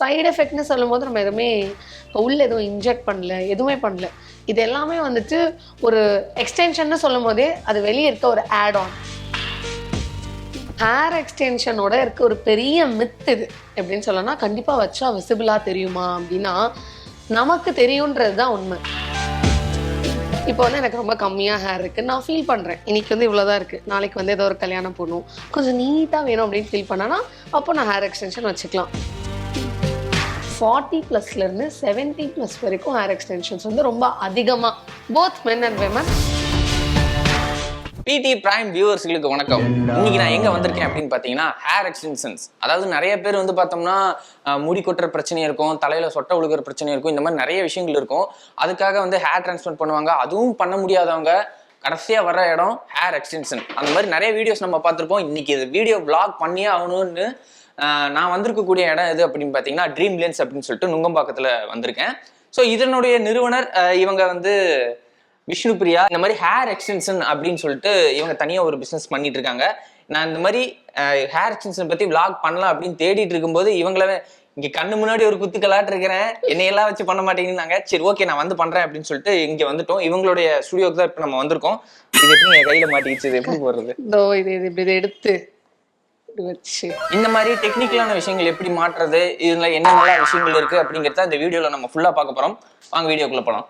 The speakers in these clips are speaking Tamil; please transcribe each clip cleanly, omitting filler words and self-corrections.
சைடு எஃபெக்ட்னு சொல்லும்போது நம்ம எதுவுமே உள்ள எதுவும் இன்ஜெக்ட் பண்ணல, எதுவுமே பண்ணல. இது எல்லாமே வந்துட்டு ஒரு எக்ஸ்டென்ஷன்னு சொல்லும் போதே அது வெளியே இருக்க ஒரு ஆட் ஆன். ஹேர் எக்ஸ்டென்ஷனோட இருக்க ஒரு பெரிய மித் இது எப்படின்னு சொல்லனா, கண்டிப்பாக வச்சா விசிபிளாக தெரியுமா அப்படின்னா நமக்கு தெரியுன்றது தான் உண்மை. இப்போ வந்து எனக்கு ரொம்ப கம்மியாக ஹேர் இருக்குது, நான் ஃபீல் பண்ணுறேன் இன்னைக்கு வந்து இவ்வளோதான் இருக்குது, நாளைக்கு வந்து ஏதோ ஒரு கல்யாணம் போகணும், கொஞ்சம் நீட்டாக வேணும் அப்படின்னு ஃபீல் பண்ணனா அப்போ நான் ஹேர் எக்ஸ்டென்ஷன் வச்சுக்கலாம். 40+லேருந்து 70+ வரைக்கும் ஹேர் எக்ஸ்டென்ஷன்ஸ் வந்து ரொம்ப அதிகமாக போத் மென் அண்ட் விமன். பிடி பிரைம் வியூவர்ஸ்களுக்கு வணக்கம். இன்னைக்கு நான் எங்க வந்திருக்கேன் அப்படின்னு பாத்தீங்கன்னா ஹேர் எக்ஸ்டென்ஷன்ஸ். அதாவது நிறைய பேர் வந்து பார்த்தோம்னா முடி கொட்டுற பிரச்சனை இருக்கும், தலையில சொட்டை விழுகிற பிரச்சனை இருக்கும், இந்த மாதிரி நிறைய விஷயங்கள் இருக்கும். அதுக்காக வந்து ஹேர் டிரான்ஸ்பிளான்ட் பண்ணுவாங்க. அதுவும் பண்ண முடியாதவங்க கடைசியா வர்ற இடம் ஹேர் எக்ஸ்டென்ஷன். அந்த மாதிரி நிறைய வீடியோஸ் நம்ம பார்த்துருப்போம். இன்னைக்கு இது வீடியோ பிளாக் பண்ணியே ஆகணும்னு நான் வந்திருக்கக்கூடிய இடம் எது அப்படின்னு பார்த்தீங்கன்னா ட்ரீம் லென்ஸ் அப்படின்னு சொல்லிட்டு நுங்கம்பாக்கத்தில் வந்திருக்கேன். ஸோ இதனுடைய நிறுவனர் இவங்க வந்து விஷ்ணுபிரியா. இந்த மாதிரி ஹேர் எக்ஸ்டென்ஷன் அப்படின்னு சொல்லிட்டு இவங்க தனியாக ஒரு பிஸ்னஸ் பண்ணிட்டு இருக்காங்க. நான் இந்த மாதிரி ஹேர் எக்ஸ்டென்ஷன் பற்றி விளாக் பண்ணலாம் அப்படின்னு தேடிட்டு இருக்கும்போது இவங்கள இங்கே கண்ணு முன்னாடி ஒரு குத்துக்கலாட்டு இருக்கிறேன், என்னையெல்லாம் வச்சு பண்ண மாட்டேங்கிறாங்க. சரி ஓகே நான் வந்து பண்ணுறேன் அப்படின்னு சொல்லிட்டு இங்கே வந்துட்டோம். இவங்களுடைய ஸ்டுடியோக்கு தான் இப்போ நம்ம வந்திருக்கோம். இது எப்படி என் கையில் மாட்டிக்கிச்சு, இது எப்படி போடுறது, இது எடுத்து வச்சு இந்த மாதிரி டெக்னிக்கலான விஷயங்கள் எப்படி மாற்றுறது, இதுல என்னென்ன விஷயங்கள் இருக்கு அப்படிங்கிறத இந்த வீடியோல நம்ம ஃபுல்லா பார்க்க போறோம். வாங்க வீடியோக்குள்ள போலாம்.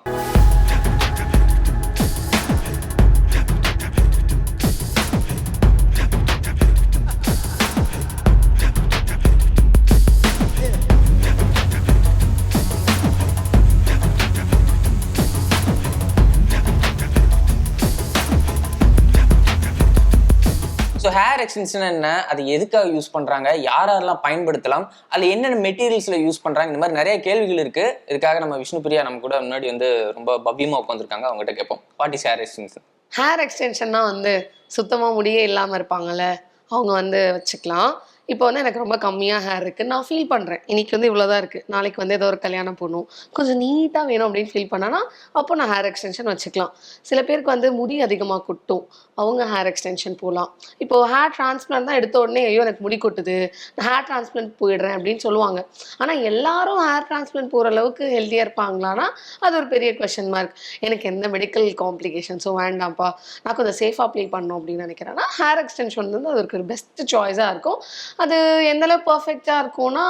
ஹேர் எக்ஸ்டென்ஷன் என்ன, அது எதுக்காக யூஸ் பண்றாங்க, யாரெல்லாம் பயன்படுத்தலாம், அதுல என்னென்ன மெட்டீரியல்ஸ்ல யூஸ் பண்றாங்க, இந்த மாதிரி நிறைய கேள்விகள் இருக்கு. இதுக்காக நம்ம விஷ்ணுபிரியா நம்ம கூட முன்னாடி வந்து ரொம்ப பவ்யமா உட்காந்துருக்காங்க. அவங்ககிட்ட கேட்போம், what is hair extension. Hair எக்ஸ்டென்ஷன்னா வந்து சுத்தமா முடியே இல்லாம இருப்பாங்கல்ல, அவங்க வந்து வச்சுக்கலாம். இப்போ வந்து எனக்கு ரொம்ப கம்மியாக ஹேர் இருக்குது, நான் ஃபீல் பண்ணுறேன் இன்னைக்கு வந்து இவ்வளோதான் இருக்குது, நாளைக்கு வந்து ஏதோ ஒரு கல்யாணம் போகணும், கொஞ்சம் நீட்டாக வேணும் அப்படின்னு ஃபீல் பண்ணனா அப்போ நான் ஹேர் எக்ஸ்டென்ஷன் வச்சுக்கலாம். சில பேருக்கு வந்து முடி அதிகமாக கொட்டும், அவங்க ஹேர் எக்ஸ்டென்ஷன் போகலாம். இப்போது ஹேர் டிரான்ஸ்பிளான்ட் தான் எடுத்த உடனே ஐயோ எனக்கு முடி கொட்டுது, நான் ஹேர் டிரான்ஸ்பிளான்ட் போயிடுறேன் அப்படின்னு சொல்லுவாங்க. ஆனால் எல்லாரும் ஹேர் டிரான்ஸ்பிளான்ட் போகிற அளவுக்கு ஹெல்த்தியாக இருப்பாங்களான்னா அது ஒரு பெரிய கொஸ்டின் மார்க். எனக்கு எந்த மெடிக்கல் காம்ப்ளிகேஷன்ஸும் வேண்டாம்ப்பா, நான் கொஞ்சம் சேஃபாக ப்ளே பண்ணணும் அப்படின்னு நினைக்கிறேன்னா ஹேர் எக்ஸ்டென்ஷன் வந்து அதுக்கு ஒரு பெஸ்ட் சாய்ஸாக இருக்கும். அது எந்தளவு பர்ஃபெக்டாக இருக்கும்னா,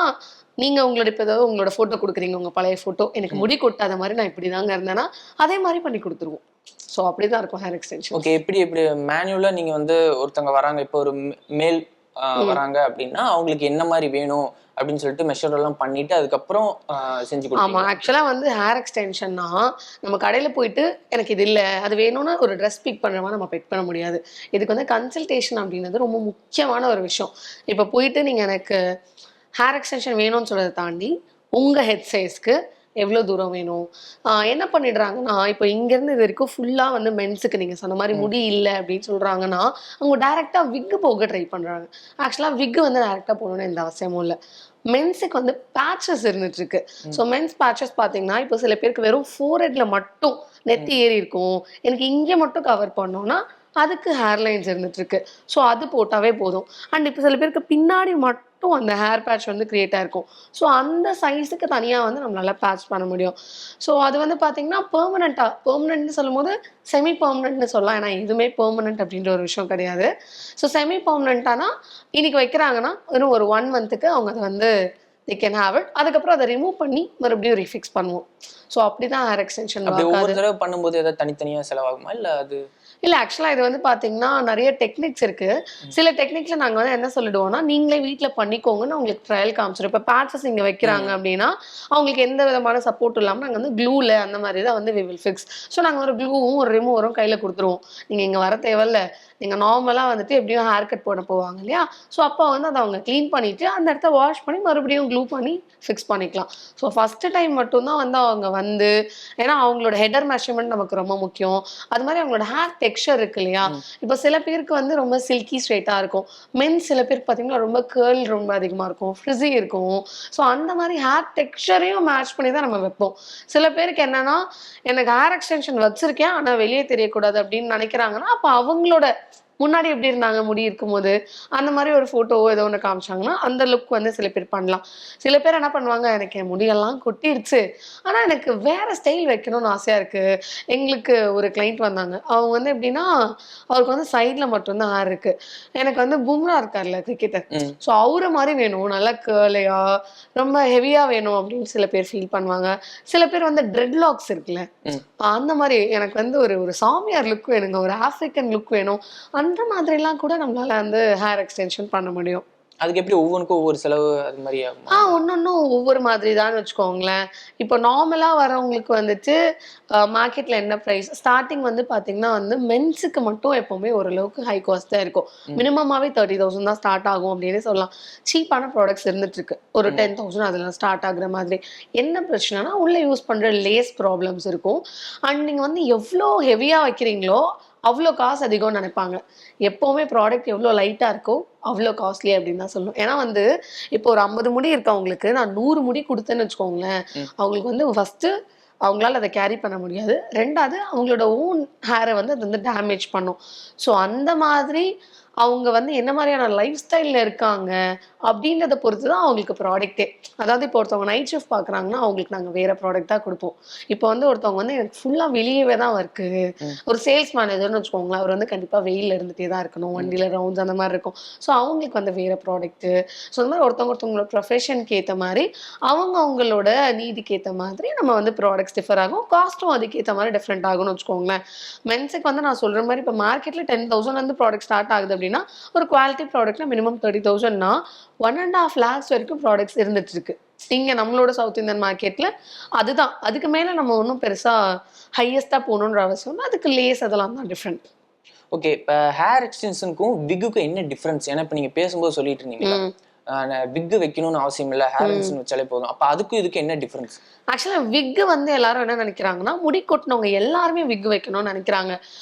நீங்கள் உங்களோட இப்போ ஏதாவது உங்களோட ஃபோட்டோ கொடுக்குறீங்க, உங்கள் பழைய ஃபோட்டோ, எனக்கு முடி கொட்டாத மாதிரி நான் இப்படி தாங்க இருந்தேன்னா அதே மாதிரி பண்ணி கொடுத்துருவோம். ஸோ அப்படி தான் இருக்கும் ஹேர் எக்ஸ்டென்ஷன். ஓகே, எப்படி மேனுவலாக நீங்கள் வந்து ஒருத்தவங்க வராங்க, இப்போ ஒரு மேல் வராங்க அப்படின்னா அவங்களுக்கு என்ன மாதிரி வேணும் அப்படின்னு சொல்லிட்டு மெஷர் எல்லாம் பண்ணிட்டு அதுக்கப்புறம் செஞ்சு கொடுப்போம். ஆமாம், ஆக்சுவலாக வந்து ஹேர் எக்ஸ்டென்ஷன்னா நம்ம கடையில் போயிட்டு எனக்கு இது இல்லை அது வேணும்னா ஒரு ட்ரெஸ் பிக் பண்ணுறவா நம்ம பிக் பண்ண முடியாது. இதுக்கு வந்து கன்சல்டேஷன் அப்படின்றது ரொம்ப முக்கியமான ஒரு விஷயம். இப்போ போயிட்டு நீங்கள் எனக்கு ஹேர் எக்ஸ்டென்ஷன் வேணும்னு சொல்கிறத தாண்டி உங்கள் ஹெட் சைஸ்க்கு எவ்வளோ தூரம் வேணும், என்ன பண்ணிடுறாங்கன்னா இப்போ இங்கேருந்து இது வரைக்கும் ஃபுல்லாக வந்து மென்ஸுக்கு நீங்கள் சொன்ன மாதிரி முடி இல்லை அப்படின்னு சொல்கிறாங்கன்னா அவங்க டேரெக்டாக விக்கு போக ட்ரை பண்ணுறாங்க. ஆக்சுவலாக விக்கு வந்து டேரெக்டாக போகணுன்னு எந்த அவசியமும் இல்லை. மென்ஸுக்கு வந்து பேச்சஸ் இருந்துட்டு இருக்கு. ஸோ மென்ஸ் பேச்சஸ் பார்த்தீங்கன்னா இப்போ சில பேருக்கு வெறும் ஃபோர்ஹெட்ல மட்டும் நெத்தி ஏறி இருக்கும், எனக்கு இங்கே மட்டும் கவர் பண்ணோம்னா அதுக்கு ஹேர்லைன்ஸ் இருந்துட்டு இருக்கு. ஸோ அது போட்டாவே போதும். அண்ட் இப்போ சில பேருக்கு பின்னாடி மட்டும் அந்த ஹேர் பேட்ச் வந்து கிரியேட் ஆயிருக்கும். ஸோ அந்த சைஸுக்கு தனியாக வந்து நம்மளால பேட்ச் பண்ண முடியும். ஸோ அது வந்து பார்த்தீங்கன்னா பெர்மனன்ட்னு சொல்லும் போது செமி பெர்மனன்ட்னு சொல்லலாம். ஏன்னா எதுவுமே பெர்மனன்ட் அப்படின்ற ஒரு விஷயம் கிடையாது. ஸோ செமி பெர்மனன்ட்டானா இன்னைக்கு வைக்கிறாங்கன்னா இன்னும் ஒரு 1 மந்த்துக்கு அவங்க அதை வந்து they can have it. அதுக்கப்புறம் அதை ரிமூவ் பண்ணி மறுபடியும் ரீஃபிக்ஸ் பண்ணுவோம். ஸோ அப்படிதான் ஹேர் எக்ஸ்டென்ஷன் ஒவ்வொரு தடவை பண்ணும்போது ஏதாவது தனித்தனியாக செலவாகுமா இல்லை அது இல்லை? ஆக்சுவலாக இது வந்து பார்த்தீங்கன்னா நிறைய டெக்னிக்ஸ் இருக்குது. சில டெக்னிக்ஸில் நாங்கள் வந்து என்ன சொல்லிடுவோம்னா நீங்களே வீட்டில் பண்ணிக்கோங்கன்னு அவங்களுக்கு ட்ரையல் காமிச்சிடும். இப்போ பேட்சஸ் இங்கே வைக்கிறாங்க அப்படின்னா அவங்களுக்கு எந்த விதமான சப்போர்ட் இல்லாமல் நாங்கள் வந்து க்ளூவில் அந்த மாதிரி தான் வந்து வி வில் ஃபிக்ஸ். ஸோ நாங்கள் ஒரு க்ளூவும் ஒரு ரிமூவரும் கையில் கொடுத்துருவோம். நீங்கள் இங்கே வர தேவையில்ல, நீங்கள் நார்மலாக வந்துட்டு எப்படியும் ஹேர் கட் போட போவாங்க இல்லையா, ஸோ அப்போ வந்து அதை அவங்க க்ளீன் பண்ணிவிட்டு அந்த இடத்த வாஷ் பண்ணி மறுபடியும் க்ளூ பண்ணி ஃபிக்ஸ் பண்ணிக்கலாம். ஸோ ஃபஸ்ட்டு டைம் மட்டும்தான் வந்து அவங்க வந்து, ஏன்னா அவங்களோட ஹெடர் மெஷர்மெண்ட் நமக்கு ரொம்ப முக்கியம். அது மாதிரி அவங்களோட ஹேர் டெக்ஸ்சர் இருக்கு இல்லையா, இப்போ சில பேருக்கு வந்து ரொம்ப சில்கி ஸ்ட்ரெயிட்டாக இருக்கும், மென் சில பேருக்கு பார்த்தீங்கன்னா ரொம்ப கேர்ள் ரொம்ப அதிகமாக இருக்கும், ஃப்ரிஸி இருக்கும். ஸோ அந்த மாதிரி ஹேர் டெக்ஸ்சரையும் மேட்ச் பண்ணி தான் நம்ம வைப்போம். சில பேருக்கு என்னன்னா எனக்கு ஹேர் எக்ஸ்டென்ஷன் வச்சிருக்கேன் ஆனால் வெளியே தெரியக்கூடாது அப்படின்னு நினைக்கிறாங்கன்னா அப்போ அவங்களோட முன்னாடி எப்படி இருந்தாங்க முடி இருக்கும்போது, அந்த மாதிரி ஒரு ஃபோட்டோவோ ஏதோ ஒண்ணு காமிச்சாங்கன்னா, அந்த லுக் வந்து சில பேர் பண்ணலாம். சில பேர் என்ன பண்ணுவாங்க, "எனக்கு என் முடியெல்லாம் கொட்டிருச்சு. ஆனா எனக்கு வேற ஸ்டைல் வைக்கணும்னு ஆசையா இருக்கு." எங்களுக்கு ஒரு கிளையண்ட் வந்தாங்க. அவங்க வந்து எப்படின்னா, அவருக்கு வந்து சைட்ல மட்டும் தான் ஹேர் இருக்கு. எனக்கு வந்து பும்ரா இருக்கார்ல கிரிக்கெட்டர். ஸோ அவர மாரி வேணும். நல்லா கர்லியா, ரொம்ப ஹெவியா வேணும் அப்படின்னு சில பேர் ஃபீல் பண்ணுவாங்க. சில பேர் வந்து ட்ரெட் லாக்ஸ் இருக்குல்ல, அந்த மாரி எனக்கு வந்து ஒரு ஒரு சாமியார் லுக் வேணுங்க. ஒரு ஆஃப்ரிக்கன் லுக் வேணும். அந்த மாதிரிலாம் கூட நம்மளால வந்து ஹேர் எக்ஸ்டென்ஷன் பண்ண முடியும். அதுக்கு எப்படி ஒவ்வொன்னுக்கும் ஒவ்வொரு செலவு அது மாதிரி ஆகுமா? ஒன்னொன்னும் ஒவ்வொரு மாதிரி தான்னு வச்சுக்கோங்களேன். இப்போ நார்மலா வரவங்களுக்கு வந்துட்டு மார்க்கெட்ல என்ன பிரைஸ் ஸ்டார்ட்டிங் வந்து பார்த்தீங்கன்னா வந்து மென்ஸுக்கு மட்டும் எப்பவுமே ஓரளவுக்கு ஹை காஸ்ட் தான் இருக்கும். மினிமமாவே 30,000 தான் ஸ்டார்ட் ஆகும் அப்டின்னே சொல்லலாம். சீப்பான ப்ராடக்ட்ஸ் இருந்துட்டு இருக்கு. ஒரு 10,000 அதெல்லாம் ஸ்டார்ட் ஆகுற மாதிரி. என்ன பிரச்சனைனா, உள்ள யூஸ் பண்ற லேஸ் ப்ராப்ளம்ஸ் இருக்கும். அண்ட் நீங்க வந்து எவ்ளோ ஹெவியா வைக்கிறீங்களோ, அவ்ளோ காசு அதிகம்னு நெனைப்பாங்க. எப்பவுமே ப்ராடக்ட் எவ்ளோ லைட்டா இருக்கோ, அவ்ளோ காஸ்ட்லி அப்படின்னு தான் சொல்லணும். ஏன்னா வந்து, இப்போ ஒரு 50 முடி இருக்கவங்களுக்கு நான் 100 முடி குடுத்தேன்னு வச்சுக்கோங்களேன், அவங்களுக்கு வந்து ஃபர்ஸ்ட்டு அவங்களால அத கேரி பண்ண முடியாது. 2வது அவங்களோட ஓன் ஹேர வந்து அது வந்து டேமேஜ் பண்ணும். ஸோ அந்த மாதிரி அவங்க வந்து என்ன மாரியான லைஃப் ஸ்டைல்ல இருக்காங்க, அப்படின்றத பொறுத்து தான் அவங்களுக்கு ப்ராடக்ட்டே. அதாவது இப்போ ஒருத்தவங்க நைட் ஷிஃப்ட் பார்க்குறாங்கன்னா, அவங்களுக்கு நாங்க வேற ப்ராடக்ட் தான் குடுப்போம். இப்போ வந்து ஒருத்தவங்க வந்து எனக்கு ஃபுல்லா வெளியவே தான் ஒர்க்கு. ஒரு சேல்ஸ் மேனேஜர்ன்னு வச்சுக்கோங்களேன். அவர் வந்து கண்டிப்பா வெயில்ல இருந்துட்டே தான் இருக்கணும். வண்டியில ரவுண்ட்ஸ் அந்த மாரி இருக்கும். ஸோ அவங்களுக்கு வந்து வேற ப்ராடக்ட்டு. ஸோ இந்த மாரி ஒருத்தவங்களோட ப்ரொஃபஷனுக்கு ஏத்த மாரி, அவங்களோட நீடுக்கு ஏத்த மாதிரி நம்ம வந்து ப்ராடக்ட்ஸ் டிஃபர் ஆகும். காஸ்ட்டும் அதுக்கேத்த மாரி டிஃபரெண்ட் ஆகும்னு வச்சுக்கோங்களேன். மென்ஸுக்கு வந்து நான் சொல்ற மாரி இப்போ மார்க்கெட்ல 10,000லேருந்து ப்ராடக்ட் ஸ்டார்ட் ஆகுது அப்படின்னா, ஒரு குவாலிட்டி ப்ராடக்ட்ல மினிமம் 30,000னா 1.5 லேக்ஸ் வரைக்கும் ப்ராடக்ட்ஸ் இருந்துட்டு இருக்கு. இங்க நம்மளோட சவுத் இந்தியன் மார்க்கெட்ல அதுதான். அதுக்கு மேல நம்ம ஒண்ணும் பெருசா ஹையஸ்ட்டா போணுன்ற அவசியம் இல்ல. அதுக்கு லேஸ் அதெல்லாம் தான் டிஃபரெண்ட். ஓகே. இப்ப ஹேர் எக்ஸ்டென்ஷனுக்கும் விக்குக்கும் என்ன டிஃபரன்ஸ்? ஏன்னா இப்ப நீங்க பேசும்போது சொல்லிட்டு இருந்தீங்கல்ல, ம். விக் வைக்கணும்னு அவசியம் இல்ல. ஹேர் எக்ஸ்டென்ஷன் வச்சாலே போதும். அப்ப அதுக்கும் இதுக்கும் என்ன டிஃபரன்ஸ்? ஆக்சுவலா விக் வந்து எல்லாரும் என்ன நினைக்கிறாங்கன்னா, முடி கொட்டுனவங்க எல்லாருமே விக் வைக்கணும்னு நினைக்கிறாங்க.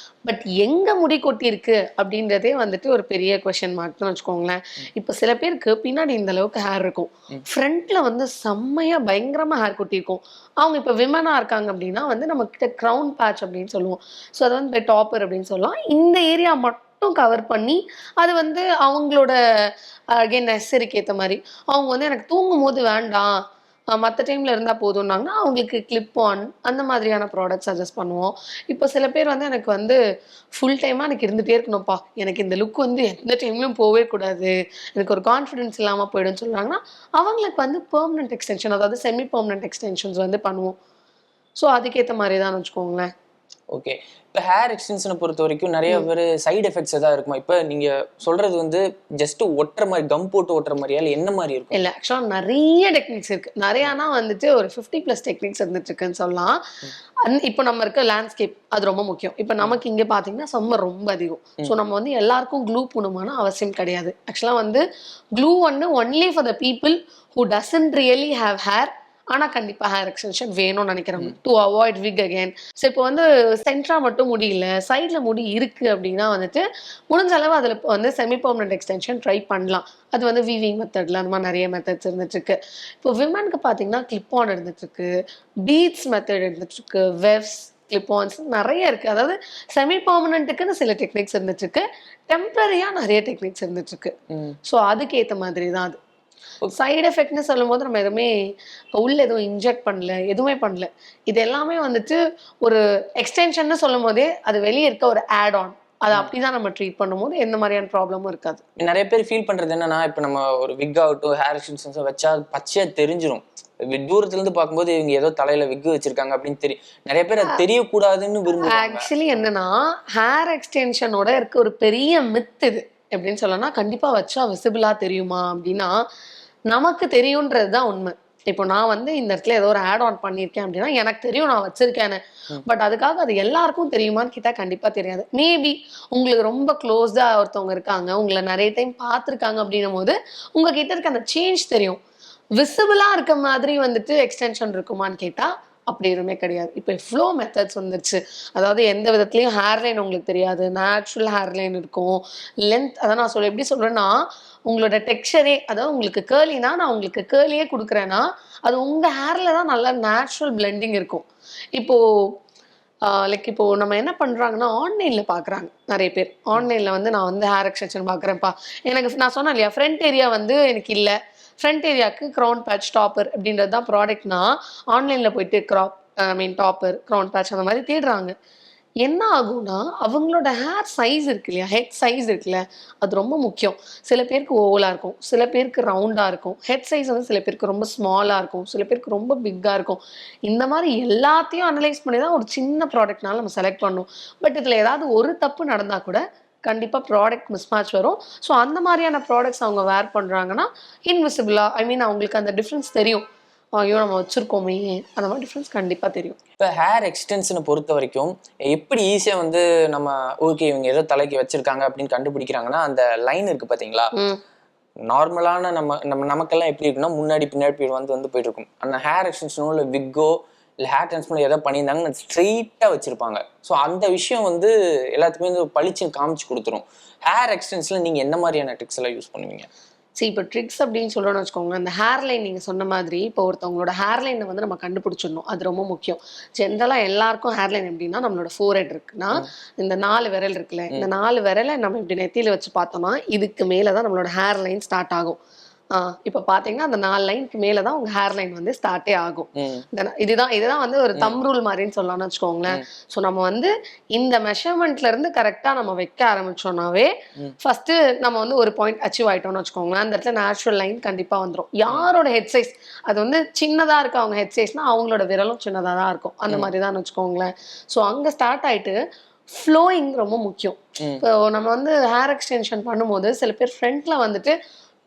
பட் எங்க முடி கொட்டியிருக்கு அப்படின்றதே வந்துட்டு ஒரு பெரிய கொஸ்டின் மார்க்னு வச்சுக்கோங்களேன். இப்ப சில பேருக்கு பின்னாடி இந்த அளவுக்கு ஹேர் இருக்கும். ஃப்ரண்ட்ல வந்து செம்மையா பயங்கரமா ஹேர் கொட்டியிருக்கும். அவங்க இப்ப விமனா இருக்காங்க அப்படின்னா வந்து நம்ம கிட்ட கிரவுன் பேட்ச் அப்படின்னு சொல்லுவோம். ஸோ அது வந்து டாப்பர் அப்படின்னு சொல்லலாம். இந்த ஏரியா மட்டும் கவர் பண்ணி அது வந்து அவங்களோட அகைன் நெசசரிக்கு ஏத்த மாரி. அவங்க வந்து எனக்கு தூங்கும்போது வேண்டாம். மத்த டைம்ல இருந்தா போதும்னாங்கன்னா, அவங்களுக்கு கிளிப் ஆன் அந்த மாதிரியான ப்ராடக்ட்ஸ் சஜெஸ்ட் பண்ணுவோம். இப்போ சில பேர் வந்து எனக்கு வந்து ஃபுல் டைமா எனக்கு இருந்துட்டே இருக்கணும்ப்பா. எனக்கு இந்த லுக் வந்து எந்த டைம்லயும் போவே கூடாது. எனக்கு ஒரு கான்ஃபிடன்ஸ் இல்லாம போயிடும்னு சொல்றாங்கன்னா, அவங்களுக்கு வந்து பெர்மனன்ட் எக்ஸ்டென்ஷன் அதாவது செமி பெர்மனன்ட் எக்ஸ்டென்ஷன்ஸ் வந்து பண்ணுவோம். ஸோ அதுக்கேத்த மாரி தான்னு வச்சுக்கோங்களேன். ஓகே. இப்ப ஹேர் எக்ஸ்டென்ஷன பொறுத்தவரைக்கும் நெறைய ம். பேரு சைட் எஃபெக்ட்ஸ் எதா இருக்குமா? இப்ப நீங்க சொல்றது வந்து ஜஸ்ட் ஒட்டுற மாரி, கம் போட்டு ஒட்டுற மாரியா? இல்ல என்ன மாரி இருக்கும்? இல்ல. ஆக்சுவலா நெறைய டெக்னிக்ஸ் இருக்கு. நெறையானா வந்துட்டு ஒரு 50 பிளஸ் டெக்னிக்ஸ் இருந்துட்டு இருக்குன்னு சொல்லலாம். இப்போ நம்ம இருக்க லேண்ட்ஸ்கேப் அது ரொம்ப முக்கியம். இப்ப நமக்கு இங்க பார்த்தீங்கன்னா, சம்மர் ரொம்ப அதிகம். ஸோ நம்ம வந்து எல்லாருக்கும் க்ளூ போடணுமான அவசியம் கிடையாது. ஆக்சுவலா வந்து க்ளூ வந்து only for the people who doesn't really have hair. ஆனா கண்டிப்பா ஹேர் எக்ஸ்டென்ஷன் வேணும்னு நெனைக்கிறவங்க. டூ அவாய்ட் விக் அகைன். ஸோ இப்போ வந்து சென்டரா மட்டும் முடி இல்ல, சைட்ல முடி இருக்கு அப்டின்னா வந்துட்டு, முடிஞ்ச அளவு அதுல வந்து செமி பெர்மனன்ட் எக்ஸ்டென்ஷன் ட்ரை பண்ணலாம். அது வந்து வீவிங் மெத்தட்ல அந்த மாதிரி நிறைய மெத்தட்ஸ் இருந்துட்டு இருக்கு. இப்போ விமனுக்கு பார்த்தீங்கன்னா கிளிப் ஆன் இருந்துட்டு இருக்கு, பீட்ஸ் மெத்தட் இருந்துட்டு இருக்கு, வெவ்ஸ், கிளிப் ஆன்ஸ் நிறைய இருக்கு. அதாவது செமி பெர்மனன்ட்டுக்குன்னு சில டெக்னிக்ஸ் இருந்துட்டு இருக்கு, டெம்பரரியா நிறைய டெக்னிக்ஸ் இருந்துட்டு இருக்கு. ஸோ அதுக்கு ஏற்ற மாதிரி தான் அது. சைடு எஃபெக்ட்னு சொல்லும்போது நம்ம எதுவுமே உள்ள எதுவும் இன்ஜெக்ட் பண்ணல, எதுவுமே பண்ணல. இது எல்லாமே வந்துட்டு ஒரு எக்ஸ்டென்ஷன்னு சொல்லும் போதே அது வெளியே இருக்க ஒரு ஆட் ஆன். அதை அப்படிதான் நம்ம ட்ரீட் பண்ணும்போது எந்த மாதிரியான ப்ராப்ளமும் இருக்காது. நெறைய பேர் ஃபீல் பண்றது என்னன்னா, இப்ப நம்ம ஒரு விக் ஆகட்டும், ஹேர் எக்ஸ்டென்ஷன்ஸோ வச்சா பச்சையா தெரிஞ்சிரும். தூரத்துல இருந்து பார்க்கும்போது இவங்க ஏதோ தலையில விக் வச்சிருக்காங்க அப்படின்னு தெரியும். நெறைய பேர் அது தெரியக்கூடாதுன்னு விரும்புவாங்க. ஆக்சுவலி என்னன்னா, ஹேர் எக்ஸ்டென்ஷனோட இருக்க ஒரு பெரிய மித் இது. எப்படின்னு சொல்லணும்னா, கண்டிப்பா வச்சா விசிபிளா தெரியுமா அப்படின்னா, நமக்கு தெரியுன்றது தான் உண்மை. இப்போ நான் வந்து இந்த இடத்துல ஏதோ ஒரு ஆட் ஆன் பண்ணியிருக்கேன் அப்படின்னா, எனக்கு தெரியும் நான் வச்சிருக்கேன்னு. பட் அதுக்காக அது எல்லாருக்கும் தெரியுமான்னு கேட்டா கண்டிப்பா தெரியாது. மேபி உங்களுக்கு ரொம்ப க்ளோஸ்டா ஒருத்தவங்க இருக்காங்க, உங்கள நெறைய டைம் பார்த்துருக்காங்க அப்படின்னும்போது, உங்ககிட்ட இருக்க அந்த சேஞ்ச் தெரியும். விசிபிளா இருக்க மாதிரி வந்துட்டு எக்ஸ்டென்ஷன் இருக்குமான்னு கேட்டா, அப்படி எதுவுமே கிடையாது. இப்ப எவ்ளோ மெத்தட்ஸ் வந்துருச்சு. அதாவது எந்த விதத்திலயும் ஹேர் லைன் உங்களுக்கு தெரியாது. நேச்சுரல் ஹேர் லைன் இருக்கும். லென்த் அதான் நான் எப்படி சொல்றேன்னா, உங்களோட டெக்ஸ்சரே அதாவது உங்களுக்கு கேர்லினா, நான் உங்களுக்கு கேர்லியே குடுக்குறேன்னா, அது உங்க ஹேர்ல தான் நல்லா நேச்சுரல் பிளெண்டிங் இருக்கும். இப்போ லைக் இப்போ நம்ம என்ன பண்றாங்கன்னா ஆன்லைன்ல பாக்குறாங்க நிறைய பேர். ஆன்லைன்ல வந்து நான் வந்து ஹேர் எக்ஸ்டென்ஷன் பாக்குறேன்ப்பா, எனக்கு நான் சொன்னேன் இல்லையா ஃப்ரண்ட் ஏரியா வந்து எனக்கு இல்ல, ஃப்ரண்ட் ஏரியாவுக்கு க்ரௌன் பேட்ச் டாப்பர் அப்படின்றது தான் ப்ராடக்ட்னா ஆன்லைன்ல போயிட்டு கிராப் ஐ மீன் டாப்பர் க்ரௌன் பேட்ச் அந்த மாதிரி தேடுறாங்க. என்ன ஆகும்னா அவங்களோட ஹேர் சைஸ் இருக்கு இல்லையா, ஹெட் சைஸ் இருக்குல்ல, அது ரொம்ப முக்கியம். சில பேருக்கு ஓவலா இருக்கும், சில பேருக்கு ரவுண்டா இருக்கும். ஹெட் சைஸ் வந்து சில பேருக்கு ரொம்ப ஸ்மாலா இருக்கும், சில பேருக்கு ரொம்ப பிக்கா இருக்கும். இந்த மாதிரி எல்லாத்தையும் அனலைஸ் பண்ணி தான் ஒரு சின்ன ப்ராடக்ட்னால நம்ம செலக்ட் பண்ணணும். பட் இதில் ஏதாவது ஒரு தப்பு நடந்தா கூட கண்டிப்பாக ப்ராடக்ட் மிஸ்மேட்ச் வரும். ஸோ அந்த மாதிரியான ப்ராடக்ட்ஸ் அவங்க வேர் பண்ணுறாங்கன்னா இன்விசிபிளா ஐ மீன் அவங்களுக்கு அந்த டிஃப்ரென்ஸ் தெரியும். ஐயோ நம்ம வச்சிருக்கோமே, அந்த மாதிரி டிஃப்ரென்ஸ் கண்டிப்பாக தெரியும். இப்போ ஹேர் எக்ஸ்டென்ஷனை பொறுத்த வரைக்கும் எப்படி ஈஸியாக வந்து நம்ம ஓகே இவங்க ஏதோ தலைக்கு வச்சிருக்காங்க அப்படின்னு கண்டுபிடிக்கிறாங்கன்னா, அந்த லைன் இருக்கு பார்த்தீங்களா, ம் நார்மலான நமக்கெல்லாம் எப்படி இருக்குன்னா முன்னாடி பின்னாடி வந்து போயிட்டு இருக்கும். அந்த ஹேர் எக்ஸ்டென்ஷனோ இல்லை விக்கோ இல்லை ஹேர் டிரான்ஸ்பிளோ ஏதோ பண்ணியிருந்தாங்கன்னா ஸ்ட்ரெயிட்டாக வச்சிருப்பாங்க. ஸோ அந்த விஷயம் வந்து எல்லாத்துக்குமே வந்து பளிச்சுன்னு காமிச்சு கொடுத்துரும். ஹேர் எக்ஸ்டென்ஷனில் நீங்கள் என்ன மாதிரியான ட்ரிக்ஸ் எல்லாம் யூஸ் பண்ணுவீங்க? சரி, இப்போ ட்ரிக்ஸ் அப்படின்னு சொல்லணும்னு வச்சுக்கோங்களேன், இந்த ஹேர் லைன் நீங்கள் சொன்ன மாதிரி இப்போ ஒருத்தவங்களோட ஹேர் லைனை வந்து நம்ம கண்டுபிடிச்சிடணும். அது ரொம்ப முக்கியம். ஜென்ரலாக எல்லாருக்கும் ஹேர் லைன் எப்படின்னா நம்மளோட ஃபோர்ஹெட் இருக்குன்னா இந்த 4 விரல் இருக்குல்ல, இந்த 4 விரலை நம்ம இப்படி நெத்தியில் வச்சு பார்த்தோம்னா இதுக்கு மேலே தான் நம்மளோட ஹேர் லைன் ஸ்டார்ட் ஆகும். இப்போ பார்த்தீங்கன்னா அந்த 4 லைனுக்கு மேலே தான் உங்கள் ஹேர் லைன் வந்து ஸ்டார்ட்டே ஆகும். இதுதான் வந்து ஒரு தம் ரூல் மாதிரின்னு சொல்லலாம்னு வச்சுக்கோங்களேன். ஸோ நம்ம வந்து இந்த மெஷர்மெண்ட்ல இருந்து கரெக்டாக நம்ம வைக்க ஆரம்பிச்சோம்னாவே ஃபர்ஸ்ட் நம்ம வந்து ஒரு பாயிண்ட் அச்சீவ் ஆயிட்டோம்னு வச்சுக்கோங்களேன். அந்த இடத்துல நேச்சுரல் லைன் கண்டிப்பாக வந்துடும். யாரோட ஹெட் சைஸ் அது வந்து சின்னதாக இருக்கு அவங்க ஹெட் சைஸ்னா அவங்களோட விரலும் சின்னதாக தான் இருக்கும். அந்த மாதிரி தான் வச்சுக்கோங்களேன். ஸோ அங்கே ஸ்டார்ட் ஆயிட்டு ஃப்ளோயிங் ரொம்ப முக்கியம். இப்போ நம்ம வந்து ஹேர் எக்ஸ்டென்ஷன் பண்ணும்போது சில பேர் ஃப்ரண்ட்ல வந்துட்டு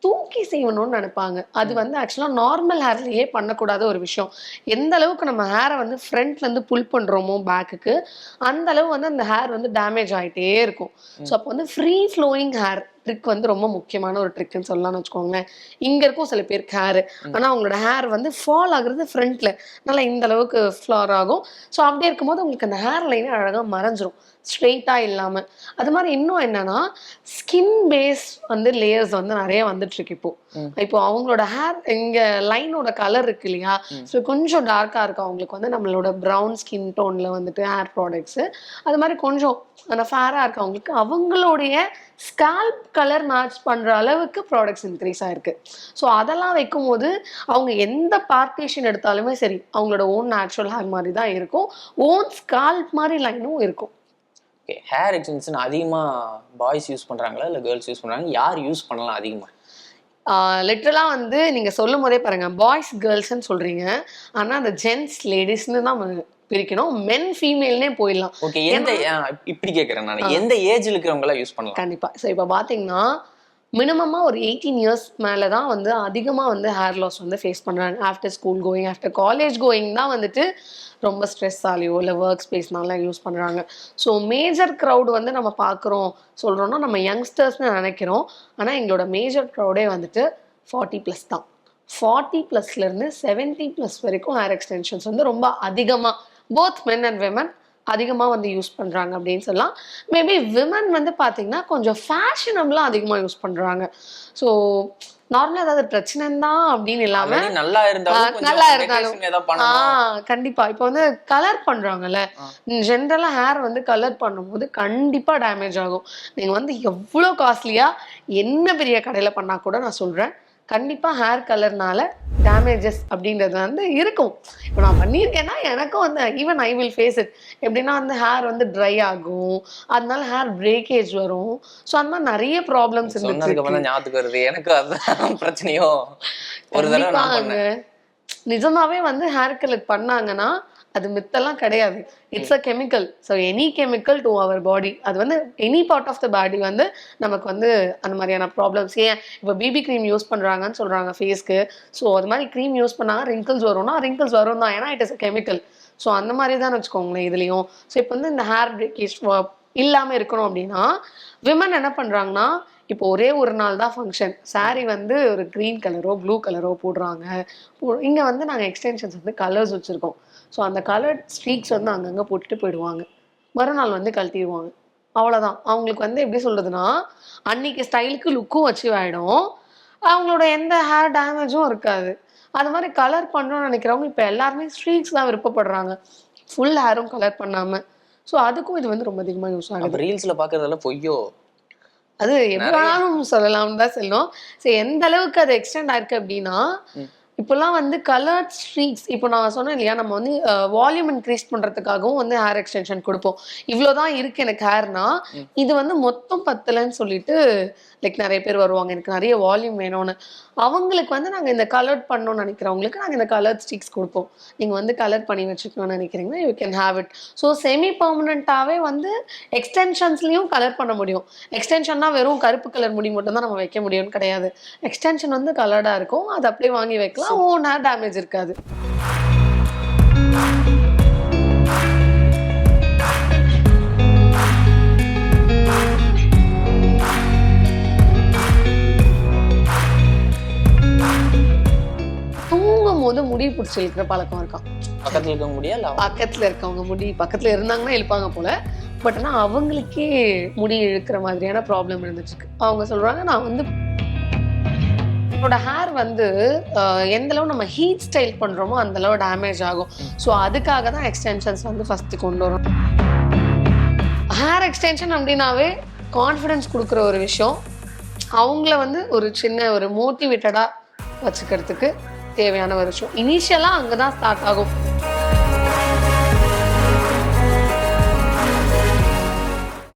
தூக்கி செய்யணும்னு நினைப்பாங்க. அது வந்து ஆக்சுவலாக நார்மல் ஹேர்லயே பண்ணக்கூடாத ஒரு விஷயம். எந்த அளவுக்கு நம்ம ஹேரை வந்து ஃப்ரண்ட்ல இருந்து புல் பண்றோமோ பேக்குக்கு, அந்த அளவு வந்து அந்த ஹேர் வந்து டேமேஜ் ஆகிட்டே இருக்கும். ஸோ அப்போ வந்து ஃப்ரீ ஃப்ளோயிங் ஹேர் ட்ரிக் வந்து ரொம்ப முக்கியமான ஒரு ட்ரிக்னு சொல்லலாம்னு வச்சுக்கோங்களேன். இங்க இருக்கும் சில பேருக்கு ஹேர், ஆனா அவங்களோட ஹேர் வந்து ஃபால் ஆகுறது ஃப்ரண்ட்ல நல்லா இந்த அளவுக்கு ஃப்ளார் ஆகும். ஸோ அப்படி இருக்கும்போது உங்களுக்கு அந்த ஹேர் லைனே அழகாக மறைஞ்சிரும், ஸ்ட்ரெயிட்டா இல்லாம. அது மாதிரி இன்னும் என்னன்னா ஸ்கின் பேஸ் வந்து லேயர்ஸ் வந்து நிறைய வந்துட்டு இருக்கு இப்போ. இப்போ அவங்களோட ஹேர் இங்க லைனோட கலர் இருக்கு இல்லையா, ஸோ கொஞ்சம் டார்க்கா இருக்கு அவங்களுக்கு வந்து நம்மளோட ப்ரௌன் ஸ்கின் டோன்ல வந்துட்டு ஹேர் ப்ராடக்ட்ஸ். அது மாதிரி கொஞ்சம் அந்த ஃபேரா இருக்கு அவங்களுக்கு அவங்களுடைய ஸ்கால்ப் கலர் மேட்ச் பண்ற அளவுக்கு ப்ராடக்ட்ஸ் இன்க்ரீஸ் ஆயிருக்கு. ஸோ அதெல்லாம் வைக்கும்போது அவங்க எந்த பார்ட்டிஷன் எடுத்தாலுமே சரி அவங்களோட ஓன் நேச்சுரல் ஹேர் மாதிரி தான் இருக்கும், ஓன் ஸ்கால்ப் மாதிரி லைனும் இருக்கும். ஹேர் எக்ஸ்டென்ஷன் அதிகமாக பாய்ஸ் யூஸ் பண்ணுறாங்களா இல்லை கேர்ள்ஸ் யூஸ் பண்ணுறாங்க? யார் யூஸ் பண்ணலாம் அதிகமாக? லிட்டரலாக வந்து நீங்கள் சொல்லும் போதே பாருங்க, பாய்ஸ் கேர்ள்ஸ்ன்னு சொல்றீங்க, ஆனால் அந்த ஜென்ட்ஸ் லேடிஸ்ன்னு தான் பிரிக்கணும். மென் ஃபீமேல்னே போயிடலாம். ஓகே, எந்த இப்படி கேட்குறேன் நான், எந்த ஏஜ்ல இருக்கிறவங்களாம் யூஸ் பண்ணலாம்? கண்டிப்பாக. ஸோ இப்போ பார்த்தீங்கன்னா மினிமமாக ஒரு 18 இயர்ஸ் மேலே தான் வந்து அதிகமாக வந்து ஹேர் லாஸ் வந்து ஃபேஸ் பண்ணுறாங்க. After school going after college going தான் வந்துட்டு ரொம்ப ஸ்ட்ரெஸ்ஸாலேயோ இல்லை ஒர்க் ஸ்பேஸ்னால யூஸ் பண்ணுறாங்க. ஸோ மேஜர் க்ரௌட் வந்து நம்ம பார்க்குறோம் சொல்கிறோன்னா நம்ம யங்ஸ்டர்ஸ்னு நினைக்கிறோம். ஆனால் எங்களோட மேஜர் க்ரௌடே வந்துட்டு 40+ தான். 40+லேருந்து 70+ வரைக்கும் ஹேர் எக்ஸ்டென்ஷன்ஸ் வந்து ரொம்ப அதிகமாக போத் மென் அண்ட் விமன் அதிகமாக வந்து யூஸ் பண்ணுறாங்க அப்படின்னு சொல்லலாம். மேபி விமன் வந்து பார்த்தீங்கன்னா கொஞ்சம் ஃபேஷனபிளாக அதிகமாக யூஸ் பண்ணுறாங்க. ஸோ நார்மலாக ஏதாவது பிரச்சனைன்னு தான் அப்படின்னு இல்லாமல் நல்லா இருந்தாலும் கண்டிப்பா இப்போ வந்து கலர் பண்றாங்கல்ல, ஜென்ரலா ஹேர் வந்து கலர் பண்ணும்போது கண்டிப்பா டேமேஜ் ஆகும். நீங்க வந்து எவ்வளோ காஸ்ட்லியா என்ன பெரிய கடையில பண்ணா கூட நான் சொல்றேன், கண்டிப்பா ஹேர் கலர்னால டேமேஜஸ் அப்படின்றது வந்து இருக்கும். இப்போ நான் பண்ணியிருக்கேன்னா எனக்கும் வந்து even I will face it. எப்படின்னா வந்து ஹேர் வந்து ட்ரை ஆகும், அதனால ஹேர் பிரேக்கேஜ் வரும். ஸோ அந்த மாதிரி நிறைய ப்ராப்ளம்ஸ் இருந்துச்சு. ஞாபகம் வருது எனக்கு அதான் பிரச்சனையோ. ஒரு தடவை நான் பண்ணேன். நிஜமாவே வந்து ஹேர் கலர் பண்ணாங்கன்னா அது மித்தெல்லாம் கிடையாது. It's a chemical. So any chemical to our body, அது வந்து any part of the body வந்து நமக்கு வந்து அந்த மாதிரியான ப்ராப்ளம்ஸ். ஏன் இப்போ பிபி க்ரீம் யூஸ் பண்ணுறாங்கன்னு சொல்கிறாங்க ஃபேஸ்க்கு. ஸோ அது மாதிரி க்ரீம் யூஸ் பண்ணால் ரிங்கிள்ஸ் வரும்னா ரிங்கிள்ஸ் வரும் தான், ஏன்னா it is a chemical. So அந்த மாதிரி தான் வச்சுக்கோங்களேன் இதுலேயும். ஸோ இப்போ வந்து இந்த ஹேர் பிரேக்கேஜ் இல்லாமல் இருக்கணும் அப்படின்னா விமன் என்ன பண்ணுறாங்கன்னா, இப்போ ஒரே ஒரு நாள் தான் ஃபங்க்ஷன், சாரீ வந்து ஒரு க்ரீன் கலரோ ப்ளூ கலரோ போடுறாங்க. இங்கே வந்து நாங்கள் எக்ஸ்டென்ஷன்ஸ் வந்து கலர்ஸ் வச்சுருக்கோம். ஸோ அந்த கலர் ஸ்ட்ரீக்ஸ் வந்து அங்கங்கே போட்டுட்டு போயிடுவாங்க, மறுநாள் வந்து கழட்டிடுவாங்க. அவ்வளோதான். அவங்களுக்கு வந்து எப்படி சொல்கிறதுனா அன்னைக்கு ஸ்டைலுக்கு லுக்கும் அச்சீவ் ஆகிடும், அவங்களோட எந்த ஹேர் டேமேஜும் இருக்காது. அது மாதிரி கலர் பண்ணணும்னு நினைக்கிறவங்க இப்போ எல்லாருமே ஸ்ட்ரீக்ஸ் தான் விருப்பப்படுறாங்க. ஃபுல் ஹேரும் கலர் பண்ணாமல். ஸோ அதுக்கும் இது வந்து ரொம்ப அதிகமாக யூஸ் ஆகுது. ரீல்ஸ்ல பாக்குறதெல்லாம் பொய்யோ? அது எப்படி வேணாலும் சொல்லலாம்னு தான் சொல்லும். சரி, எந்த அளவுக்கு அது எக்ஸ்டெண்ட் ஆயிருக்கு அப்படின்னா, இப்போல்லாம் வந்து கலர்ட் ஸ்ட்ரீக்ஸ், இப்போ நான் சொன்னேன் இல்லையா, நம்ம வந்து வால்யூம் இன்க்ரீஸ் பண்ணுறதுக்காகவும் வந்து ஹேர் எக்ஸ்டென்ஷன் கொடுப்போம். இவ்வளோதான் இருக்குது எனக்கு ஹேர்னா, இது வந்து மொத்தம் பத்தலைன்னு சொல்லிட்டு லைக் நிறைய பேர் வருவாங்க, எனக்கு நிறைய வால்யூம் வேணும்னு. அவங்களுக்கு வந்து நாங்கள் இந்த கலர்ட் பண்ணணும்னு நினைக்கிறவங்களுக்கு நாங்கள் இந்த கலர்ட் ஸ்டிக்ஸ் கொடுப்போம். நீங்கள் வந்து கலர் பண்ணி வச்சுக்கணும்னு நினைக்கிறீங்கன்னா you can have it. So semi பர்மனண்ட்டாகவே வந்து எக்ஸ்டென்ஷன்ஸ்லேயும் கலர் பண்ண முடியும். எக்ஸ்டென்ஷன்னா வெறும் கருப்பு கலர் முடி மட்டும் தான் நம்ம வைக்க முடியும்னு கிடையாது. எக்ஸ்டென்ஷன் வந்து கலர்டாக இருக்கும், அதை அப்படியே வாங்கி வைக்கலாம், ஓன் ஹேர் டேமேஜ் இருக்காது. தூங்கும் போது முடி பிடிச்சி இழுக்கிற பழக்கம் இருக்கான். பக்கத்துல இருக்க முடியல, பக்கத்துல இருக்கவங்க முடி பக்கத்துல இருந்தாங்கன்னா இழுப்பாங்க போல. பட் ஆனால் அவங்களுக்கே முடி இழுக்கிற மாதிரியான ப்ராப்ளம் இருந்துச்சு. அவங்க சொல்றாங்க, நான் வந்து என்னோட ஹேர் வந்து எந்த அளவு நம்ம ஹீட் ஸ்டைல் பண்றோமோ அந்த அளவு டேமேஜ் ஆகும். ஸோ அதுக்காக தான் எக்ஸ்டென்ஷன்ஸ் வந்து ஃபர்ஸ்ட் கொண்டு வரும். ஹேர் எக்ஸ்டென்ஷன் அப்படின்னாவே கான்ஃபிடன்ஸ் கொடுக்குற ஒரு விஷயம். அவங்கள வந்து ஒரு சின்ன ஒரு மோட்டிவேட்டடா வச்சுக்கிறதுக்கு தேவையான ஒரு விஷயம். இனிஷியலாக அங்கே தான் ஸ்டார்ட் ஆகும்.